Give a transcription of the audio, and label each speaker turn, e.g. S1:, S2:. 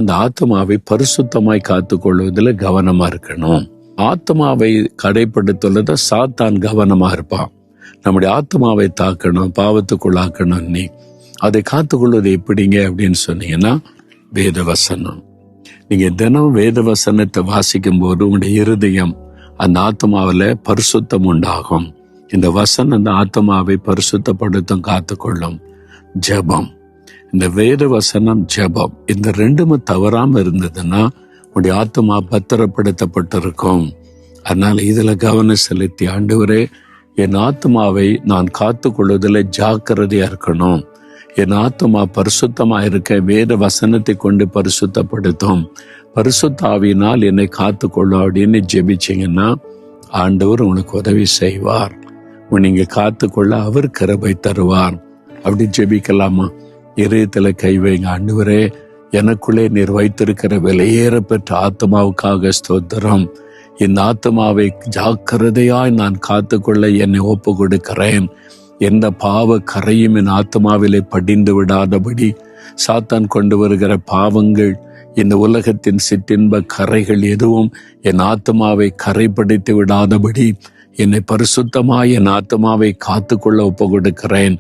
S1: அந்த ஆத்மாவை பரிசுத்தமாய் காத்துக்கொள்வதில் கவனமா இருக்கணும். ஆத்மாவை கடைப்படுத்துவத சாத்தான் கவனமா இருப்பான். நம்முடைய ஆத்மாவை தாக்கணும், பாவத்துக்குள்ளாக்கணும். நீ அதை காத்துக்கொள்வது எப்படிங்க அப்படின்னு சொன்னீங்கன்னா, வேத வசனம். நீங்க தினம் வேத வசனத்தை வாசிக்கும் போது உங்களுடைய இருதயம் அந்த ஆத்மாவில பரிசுத்தம் உண்டாகும். இந்த வசனம் அந்த ஆத்மாவை பரிசுத்தப்படுத்தும், காத்துக்கொள்ளும். ஜெபம், இந்த வேத வசனம், ஜெபம், இந்த ரெண்டுமே தவறாம இருந்ததுன்னா உங்களுடைய ஆத்மா பத்திரப்படுத்தப்பட்டிருக்கும். அதனால இதுல கவனம் செலுத்தி, ஆண்டவரே என் ஆத்மாவை நான் காத்துக்கொள்வதில் ஜாக்கிரதையா இருக்கணும். என் ஆத்மா பரிசுத்தமா இருக்க வேத வசனத்தை கொண்டு பரிசுத்தப்படுத்தும், பரிசுத்த ஆவியினால் என்னை காத்துக்கொள்ளும் அப்படின்னு ஜெபிச்சிங்கன்னா ஆண்டவர் உங்களுக்கு உதவி செய்வார். நீங்க காத்துக்கொள்ள அவர் கிருபை தருவார். அப்படி ஜெபிக்கலாமா? இதயத்துல கை வைங்க. ஆண்டவரே, எனக்குள்ளே நீர் வைத்திருக்கிற விலையேற பெற்ற ஆத்மாவுக்காக ஸ்தோத்திரம். இந்த ஆத்மாவை ஜாக்கிரதையாய் நான் காத்துக்கொள்ள என்னை ஒப்பு கொடுக்கிறேன். எந்த பாவ கரையும் என் ஆத்மாவிலே படிந்து விடாதபடி, சாத்தான் கொண்டு வருகிற பாவங்கள், இந்த உலகத்தின் சிற்றின்ப கரைகள் எதுவும் என் ஆத்மாவை கரைப்படுத்தி விடாதபடி என்னை பரிசுத்தமாய் என் ஆத்மாவை காத்துக்கொள்ள ஒப்பு கொடுக்கிறேன்.